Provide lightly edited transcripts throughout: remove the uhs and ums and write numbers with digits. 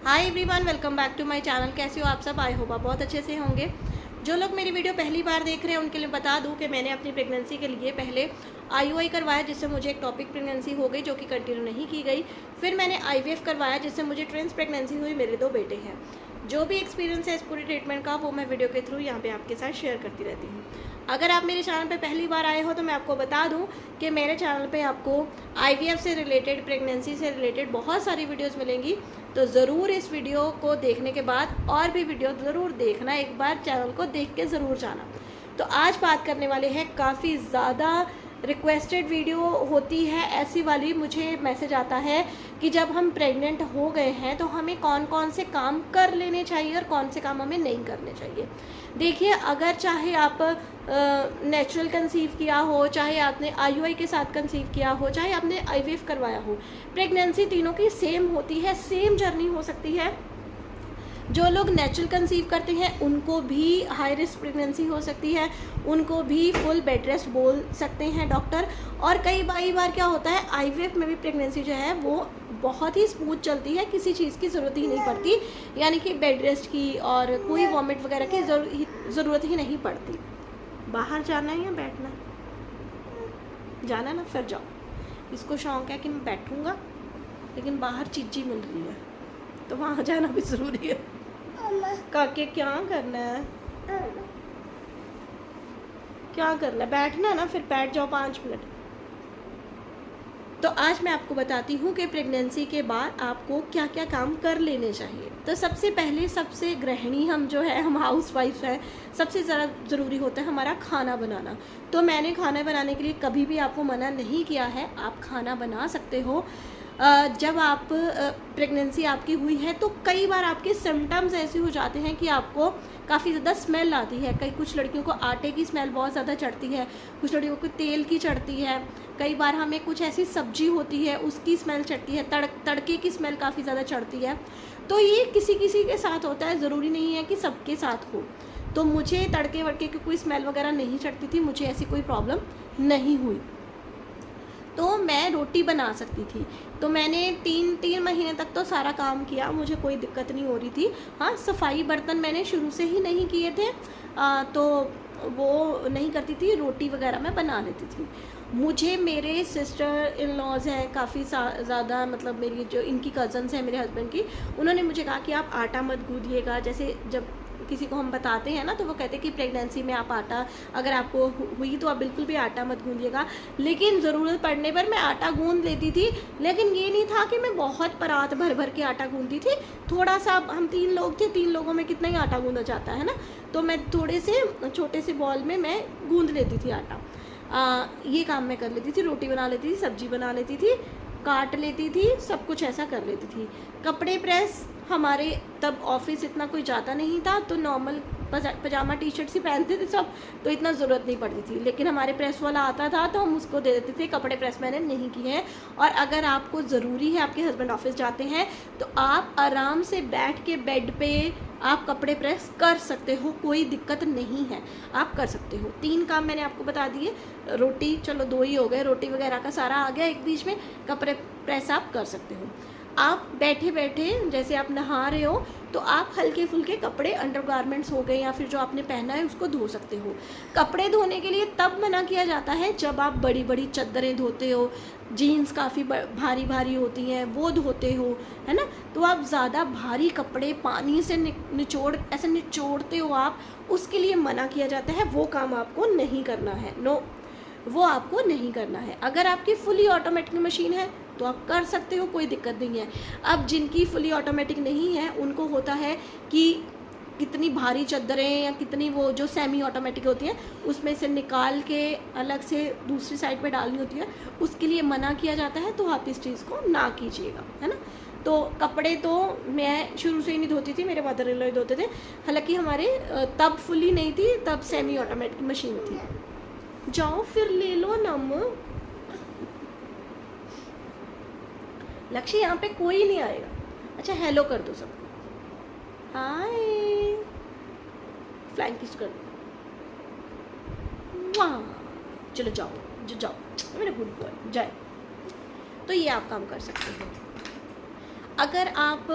Hi everyone, welcome back to my channel. कैसे हो आप सब? आई होप आप बहुत अच्छे से होंगे। जो लोग मेरी वीडियो पहली बार देख रहे हैं उनके लिए बता दूं कि मैंने अपनी प्रेगनेंसी के लिए पहले आईयूआई करवाया, जिससे मुझे एक टॉपिक प्रेगनेंसी हो गई जो कि कंटिन्यू नहीं की गई। फिर मैंने आईवीएफ करवाया, जिससे मुझे ट्विंस प्रेगनेंसी हुई। मेरे 2 बेटे हैं। जो भी एक्सपीरियंस है इस पूरी ट्रीटमेंट का, वो मैं वीडियो के थ्रू यहाँ पे आपके साथ शेयर करती रहती हूँ। अगर आप मेरे चैनल पे पहली बार आए हो तो मैं आपको बता दूं कि मेरे चैनल पे आपको आईवीएफ से रिलेटेड, प्रेगनेंसी से रिलेटेड बहुत सारी वीडियोस मिलेंगी। तो ज़रूर इस वीडियो को देखने के बाद और भी वीडियो ज़रूर देखना, एक बार चैनल को देख के ज़रूर जाना। तो आज बात करने वाले हैं, काफ़ी ज़्यादा रिक्वेस्टेड वीडियो होती है ऐसी वाली। मुझे मैसेज आता है कि जब हम प्रेग्नेंट हो गए हैं तो हमें कौन कौन से काम कर लेने चाहिए और कौन से काम हमें नहीं करने चाहिए। देखिए, अगर चाहे आप नेचुरल कंसीव किया हो, चाहे आपने आईयूआई के साथ कंसीव किया हो, चाहे आपने आईवीएफ करवाया हो, प्रेगनेंसी तीनों की सेम होती है, सेम जर्नी हो सकती है। जो लोग नेचुरल कंसीव करते हैं उनको भी हाई रिस्क प्रेगनेंसी हो सकती है, उनको भी फुल बेड रेस्ट बोल सकते हैं डॉक्टर। और कई बार क्या होता है, आईवीएफ में भी प्रेगनेंसी जो है वो बहुत ही स्मूथ चलती है, किसी चीज़ की ज़रूरत ही नहीं पड़ती, यानी कि बेड रेस्ट की और कोई वॉमिट वगैरह की ज़रूरत ही नहीं पड़ती। बाहर जाना है या बैठना है? जाना ना, फिर जाओ। इसको शौक है कि मैं बैठूंगा, लेकिन बाहर चीज़ी मिल रही है तो वहाँ जाना भी ज़रूरी है। काके क्या करना है? क्या करना है? बैठना है ना, फिर बैठ जाओ 5 मिनट। तो आज मैं आपको बताती हूँ कि प्रेगनेंसी के बाद आपको क्या क्या काम कर लेने चाहिए। तो सबसे पहले, सबसे गृहिणी हम जो है, हम हाउस वाइफ हैं, सबसे ज़्यादा ज़रूरी होता है हमारा खाना बनाना। तो मैंने खाना बनाने के लिए कभी भी आपको मना नहीं किया है, आप खाना बना सकते हो। जब आप प्रेगनेंसी आपकी हुई है तो कई बार आपके सिम्टम्स ऐसे हो जाते हैं कि आपको काफ़ी ज़्यादा स्मेल आती है। कुछ लड़कियों को आटे की स्मेल बहुत ज़्यादा चढ़ती है, कुछ लड़कियों को तेल की चढ़ती है, कई बार हमें कुछ ऐसी सब्जी होती है उसकी स्मेल चढ़ती है, तड़के की स्मेल काफ़ी ज़्यादा चढ़ती है। तो ये किसी किसी के साथ होता है, ज़रूरी नहीं है कि सबके साथ हो। तो मुझे तड़के वड़के की कोई स्मेल वगैरह नहीं चढ़ती थी, मुझे ऐसी कोई प्रॉब्लम नहीं हुई। तो मैं रोटी बना सकती थी। तो मैंने 3 महीने तक तो सारा काम किया, मुझे कोई दिक्कत नहीं हो रही थी। हाँ, सफाई बर्तन मैंने शुरू से ही नहीं किए थे, तो वो नहीं करती थी। रोटी वगैरह मैं बना लेती थी। मुझे मेरे सिस्टर इन लॉज हैं काफ़ी ज़्यादा, मतलब मेरी जो इनकी कज़न्स हैं मेरे हस्बैंड की, उन्होंने मुझे कहा कि आप आटा मत गूंदिएगा। जैसे जब किसी को हम बताते हैं ना, तो वो कहते हैं कि प्रेगनेंसी में आप आटा, अगर आपको हुई तो आप बिल्कुल भी आटा मत गूंदिएगा। लेकिन ज़रूरत पड़ने पर मैं आटा गूंद लेती थी, लेकिन ये नहीं था कि मैं बहुत परात भर भर के आटा गूंदती थी। थोड़ा सा, हम 3 लोग थे, 3 लोगों में कितना ही आटा गूंदा जाता है ना, तो मैं थोड़े से छोटे से बॉल में मैं गूंद लेती थी आटा। ये काम मैं कर लेती थी। रोटी बना लेती थी, सब्जी बना लेती थी, काट लेती थी, सब कुछ ऐसा कर लेती थी। कपड़े प्रेस, हमारे तब ऑफिस इतना कोई जाता नहीं था, तो नॉर्मल पजामा टी शर्ट ही पहनते थे सब, तो इतना ज़रूरत नहीं पड़ती थी। लेकिन हमारे प्रेस वाला आता था तो हम उसको दे देते थे। कपड़े प्रेस मैंने नहीं किए हैं। और अगर आपको ज़रूरी है, आपके हस्बैंड ऑफिस जाते हैं, तो आप आराम से बैठ के बेड पे आप कपड़े प्रेस कर सकते हो, कोई दिक्कत नहीं है, आप कर सकते हो। 3 काम मैंने आपको बता दिए। रोटी, चलो 2 ही हो गए, रोटी वगैरह का सारा आ गया एक बीच में। कपड़े प्रेस आप कर सकते हो। आप बैठे बैठे, जैसे आप नहा रहे हो, तो आप हल्के फुल्के कपड़े, अंडरगारमेंट्स हो गए या फिर जो आपने पहना है उसको धो सकते हो। कपड़े धोने के लिए तब मना किया जाता है जब आप बड़ी बड़ी चादरें धोते हो, जीन्स काफ़ी भारी भारी होती हैं, वो धोते हो, है ना। तो आप ज़्यादा भारी कपड़े पानी से ऐसे निचोड़ते हो आप, उसके लिए मना किया जाता है। वो काम आपको नहीं करना है, नो, वो आपको नहीं करना है। अगर आपकी फुली ऑटोमेटिक मशीन है तो आप कर सकते हो, कोई दिक्कत नहीं है। अब जिनकी फुली ऑटोमेटिक नहीं है, उनको होता है कि कितनी भारी चादरें या कितनी वो जो सेमी ऑटोमेटिक होती हैं, उसमें से निकाल के अलग से दूसरी साइड पे डालनी होती है, उसके लिए मना किया जाता है। तो आप इस चीज़ को ना कीजिएगा, है ना। तो कपड़े तो मैं शुरू से ही नहीं धोती थी, मेरे मदर इन लॉ ही धोते थे। हालांकि हमारे तब फुली नहीं थी, तब सेमी ऑटोमेटिक मशीन थी। जाओ फिर ले लो नम। लक्ष्य, यहाँ पे कोई नहीं आएगा। अच्छा, हेलो कर दो सबको, हाय, फ्लाइंग किस कर दो। चलो जाओ मेरे गुड बॉय, जाए। तो ये आप काम कर सकते हो। अगर आप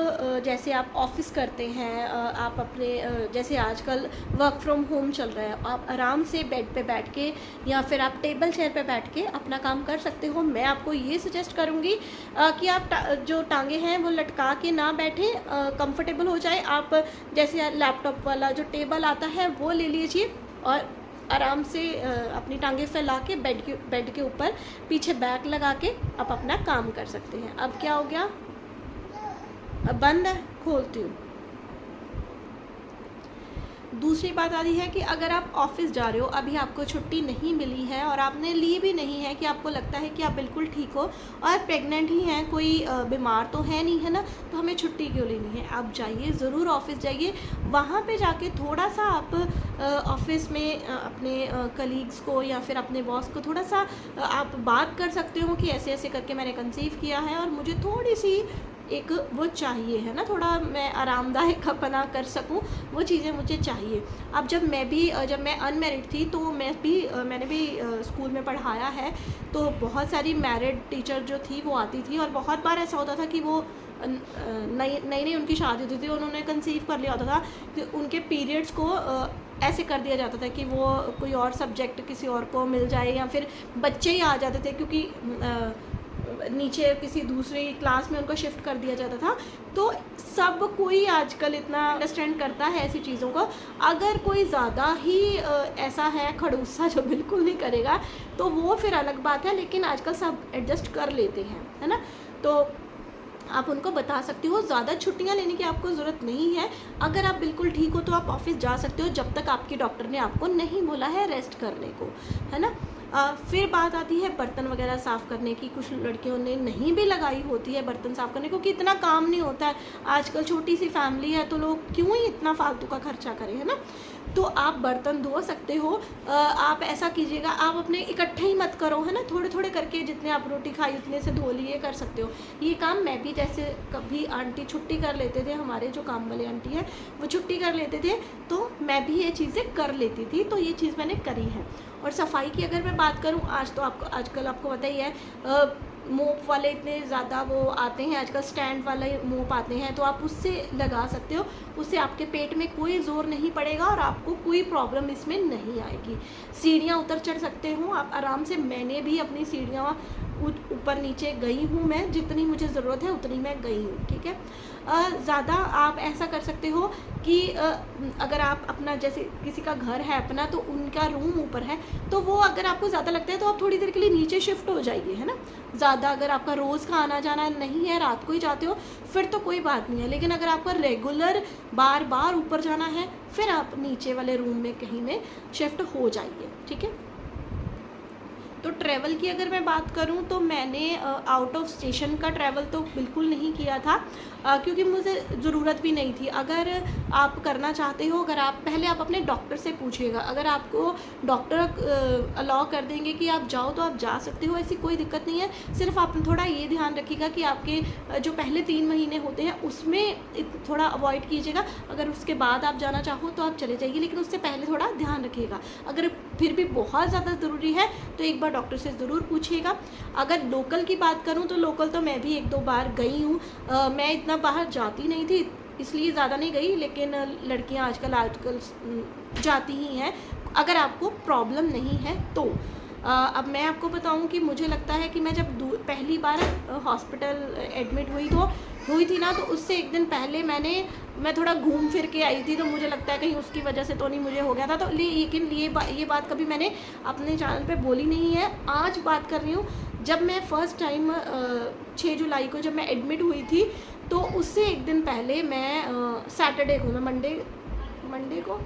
जैसे आप ऑफिस करते हैं, आप अपने जैसे आजकल वर्क फ्रॉम होम चल रहा है, आप आराम से बेड पे बैठ के या फिर आप टेबल चेयर पे बैठ के अपना काम कर सकते हो। मैं आपको ये सजेस्ट करूँगी कि आप जो टांगे हैं वो लटका के ना बैठें, कंफर्टेबल हो जाए। आप जैसे लैपटॉप वाला जो टेबल आता है वो ले लीजिए और आराम से अपनी टांगे फैला के बेड के ऊपर पीछे बैग लगा के आप अपना काम कर सकते हैं। अब क्या हो गया, अब बंद है, खोलती हूँ। दूसरी बात आती है कि अगर आप ऑफिस जा रहे हो, अभी आपको छुट्टी नहीं मिली है और आपने ली भी नहीं है, कि आपको लगता है कि आप बिल्कुल ठीक हो और प्रेग्नेंट ही हैं, कोई बीमार तो है नहीं, है ना, तो हमें छुट्टी क्यों लेनी है। आप जाइए, ज़रूर ऑफिस जाइए, वहाँ पे जाके थोड़ा सा आप ऑफिस में अपने कलीग्स को या फिर अपने बॉस को थोड़ा सा आप बात कर सकते हो कि ऐसे ऐसे करके मैंने कंसीव किया है और मुझे थोड़ी सी एक वो चाहिए, है ना, थोड़ा मैं आरामदायक अपना कर सकूं, वो चीज़ें मुझे चाहिए। अब जब मैं अनमैरिड थी तो मैंने भी स्कूल में पढ़ाया है, तो बहुत सारी मैरिड टीचर जो थी वो आती थी और बहुत बार ऐसा होता था कि वो नई उनकी शादी होती थी, उन्होंने कंसीव कर लिया होता था कि उनके पीरियड्स को ऐसे कर दिया जाता था कि वो कोई और सब्जेक्ट किसी और को मिल जाए या फिर बच्चे ही आ जाते थे, क्योंकि नीचे किसी दूसरी क्लास में उनको शिफ्ट कर दिया जाता था। तो सब कोई आजकल इतना अंडरस्टैंड करता है ऐसी चीज़ों को। अगर कोई ज़्यादा ही ऐसा है खड़ूसा जो बिल्कुल नहीं करेगा तो वो फिर अलग बात है, लेकिन आजकल सब एडजस्ट कर लेते हैं, है ना। तो आप उनको बता सकते हो, ज़्यादा छुट्टियां लेने की आपको ज़रूरत नहीं है। अगर आप बिल्कुल ठीक हो तो आप ऑफिस जा सकते हो, जब तक आपके डॉक्टर ने आपको नहीं बोला है रेस्ट करने को, है ना। फिर बात आती है बर्तन वगैरह साफ़ करने की। कुछ लड़कियों ने नहीं भी लगाई होती है बर्तन साफ़ करने को, कि इतना काम नहीं होता है, आजकल छोटी सी फैमिली है तो लोग क्यों ही इतना फालतू का खर्चा करें, है ना। तो आप बर्तन धो सकते हो। आप ऐसा कीजिएगा, आप अपने इकट्ठे ही मत करो, है ना, थोड़े थोड़े करके जितने आप रोटी खाई उतने से धो लिए, कर सकते हो। ये काम मैं भी, जैसे कभी आंटी छुट्टी कर लेते थे, हमारे जो काम वाले आंटी है वो छुट्टी कर लेते थे, तो मैं भी ये चीज़ें कर लेती थी, तो ये चीज़ मैंने करी है। और सफाई की अगर मैं बात करूँ, आजकल आपको पता ही है मोप वाले इतने ज़्यादा वो आते हैं, आजकल स्टैंड वाले मोप आते हैं, तो आप उससे लगा सकते हो, उससे आपके पेट में कोई ज़ोर नहीं पड़ेगा और आपको कोई प्रॉब्लम इसमें नहीं आएगी। सीढ़ियाँ उतर चढ़ सकते हो आप आराम से। मैंने भी अपनी सीढ़ियाँ ऊपर नीचे गई हूँ, मैं जितनी मुझे ज़रूरत है उतनी मैं गई हूँ, ठीक है। ज़्यादा आप ऐसा कर सकते हो कि अगर आप अपना, जैसे किसी का घर है अपना तो उनका रूम ऊपर है, तो वो अगर आपको ज़्यादा लगता है तो आप थोड़ी देर के लिए नीचे शिफ्ट हो जाइए, है ना। ज़्यादा अगर आपका रोज़ का आना जाना नहीं है, रात को ही जाते हो, फिर तो कोई बात नहीं है। लेकिन अगर आपका रेगुलर बार बार ऊपर जाना है, फिर आप नीचे वाले रूम में कहीं में शिफ्ट हो जाइए, ठीक है। तो ट्रैवल की अगर मैं बात करूं तो मैंने आउट ऑफ स्टेशन का ट्रैवल तो बिल्कुल नहीं किया था, क्योंकि मुझे ज़रूरत भी नहीं थी। अगर आप करना चाहते हो, अगर आप पहले आप अपने डॉक्टर से पूछिएगा, अगर आपको डॉक्टर अलाउ कर देंगे कि आप जाओ तो आप जा सकते हो, ऐसी कोई दिक्कत नहीं है। सिर्फ आप थोड़ा ये ध्यान रखिएगा कि आपके जो पहले 3 महीने होते हैं उसमें थोड़ा अवॉइड कीजिएगा। अगर उसके बाद आप जाना चाहो तो आप चले जाइए, लेकिन उससे पहले थोड़ा ध्यान रखिएगा। अगर फिर भी बहुत ज़्यादा ज़रूरी है तो एक बार डॉक्टर से ज़रूर पूछिएगा। अगर लोकल की बात करूं तो लोकल तो मैं भी 1-2 बार गई हूं। मैं इतना बाहर जाती नहीं थी, इसलिए ज़्यादा नहीं गई, लेकिन लड़कियां आजकल जाती ही हैं, अगर आपको प्रॉब्लम नहीं है तो। अब मैं आपको बताऊं कि मुझे लगता है कि मैं जब पहली बार हॉस्पिटल एडमिट हुई थी ना, तो उससे 1 दिन पहले मैं थोड़ा घूम फिर के आई थी, तो मुझे लगता है कहीं उसकी वजह से तो नहीं मुझे हो गया था। तो लेकिन ये बात कभी मैंने अपने चैनल पे बोली नहीं है, आज बात कर रही हूँ। जब मैं फ़र्स्ट टाइम 6 जुलाई को जब मैं एडमिट हुई थी, तो उससे 1 दिन पहले मैं सैटरडे को,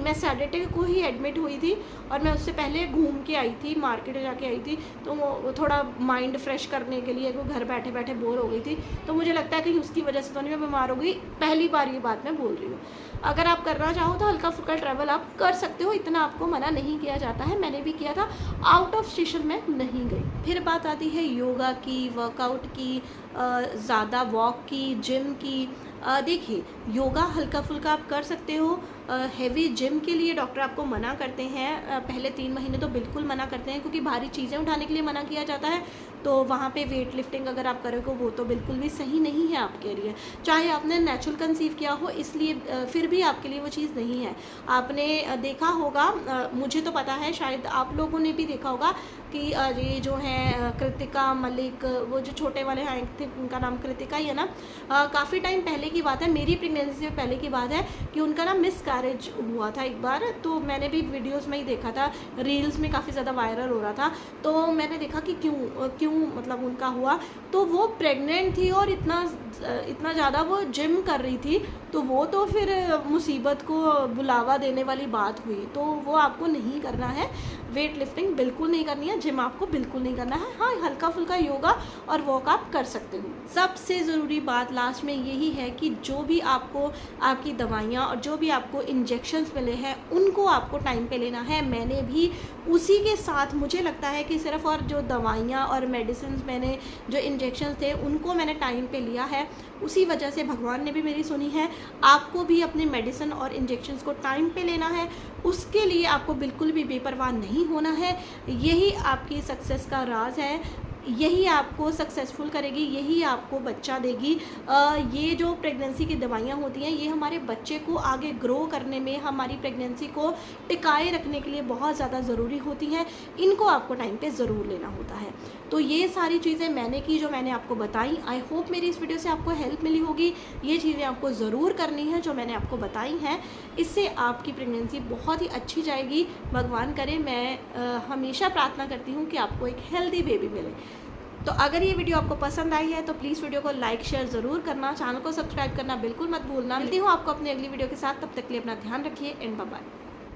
मैं सैटरडे को ही एडमिट हुई थी, और मैं उससे पहले घूम के आई थी, मार्केट जाके आई थी, तो वो थोड़ा माइंड फ्रेश करने के लिए, वो घर बैठे बैठे बोर हो गई थी, तो मुझे लगता है कहीं उसकी वजह से तो नहीं मैं बीमार हो गई। पहली बार ये बात मैं बोल रही हूँ। अगर आप करना चाहो तो हल्का फुल्का ट्रैवल आप कर सकते हो, इतना आपको मना नहीं किया जाता है। मैंने भी किया था, आउट ऑफ स्टेशन में नहीं गई। फिर बात आती है योगा की, वर्कआउट की, ज़्यादा वॉक की, जिम की। देखिए, योगा हल्का फुल्का आप कर सकते हो। हैवी जिम के लिए डॉक्टर आपको मना करते हैं, पहले 3 महीने तो बिल्कुल मना करते हैं, क्योंकि भारी चीज़ें उठाने के लिए मना किया जाता है। तो वहाँ पे वेट लिफ्टिंग अगर आप करोगे वो तो बिल्कुल भी सही नहीं है आपके लिए। चाहे आपने नेचुरल कंसीव किया हो, इसलिए फिर भी आपके लिए वो चीज़ नहीं है। आपने देखा होगा, मुझे तो पता है, शायद आप लोगों ने भी देखा होगा कि ये जो है कृतिका मलिक, वो जो छोटे वाले हैं, थे उनका नाम कृतिका ही है ना, काफ़ी टाइम पहले की बात है, मेरी प्रेगनेंसी से पहले की बात है कि उनका ना मिसकैरेज हुआ था एक बार। तो मैंने भी वीडियोस में ही देखा था, रील्स में काफ़ी ज़्यादा वायरल हो रहा था। तो मैंने देखा कि क्यों मतलब उनका हुआ। तो वो प्रेग्नेंट थी और इतना ज़्यादा वो जिम कर रही थी, तो वो तो फिर मुसीबत को बुलावा देने वाली बात हुई। तो वो आपको नहीं करना है, वेट लिफ्टिंग बिल्कुल नहीं करनी है, जिम आपको बिल्कुल नहीं करना है। हाँ, हल्का फुल्का योगा और वॉक आप कर सकते हो। सबसे ज़रूरी बात लास्ट में यही है कि जो भी आपको आपकी दवाइयाँ और जो भी आपको इंजेक्शन्स मिले हैं उनको आपको टाइम पे लेना है। मैंने भी उसी के साथ, मुझे लगता है कि सिर्फ और जो दवाइयाँ और मेडिसिन मैंने जो इंजेक्शन थे उनको मैंने टाइम पे लिया है, उसी वजह से भगवान ने भी मेरी सुनी है। आपको भी अपनी मेडिसिन और इंजेक्शन्स को टाइम पे लेना है, उसके लिए आपको बिल्कुल भी बेपरवाह नहीं होना है। यही आपकी सक्सेस का राज है, यही आपको सक्सेसफुल करेगी, यही आपको बच्चा देगी। ये जो प्रेगनेंसी की दवाइयाँ होती हैं, ये हमारे बच्चे को आगे ग्रो करने में, हमारी प्रेगनेंसी को टिकाए रखने के लिए बहुत ज़्यादा ज़रूरी होती हैं। इनको आपको टाइम पे ज़रूर लेना होता है। तो ये सारी चीज़ें मैंने की, जो मैंने आपको बताई। आई होप मेरी इस वीडियो से आपको हेल्प मिली होगी। ये चीज़ें आपको ज़रूर करनी है जो मैंने आपको बताई हैं, इससे आपकी प्रेगनेंसी बहुत ही अच्छी जाएगी। भगवान करे, मैं हमेशा प्रार्थना करती हूँ कि आपको एक हेल्दी बेबी मिले। तो अगर ये वीडियो आपको पसंद आई है तो प्लीज़ वीडियो को लाइक शेयर ज़रूर करना, चैनल को सब्सक्राइब करना बिल्कुल मत भूलना। मिलती हूँ आपको अपनी अगली वीडियो के साथ, तब तक के लिए अपना ध्यान रखिए एंड बाय बाय।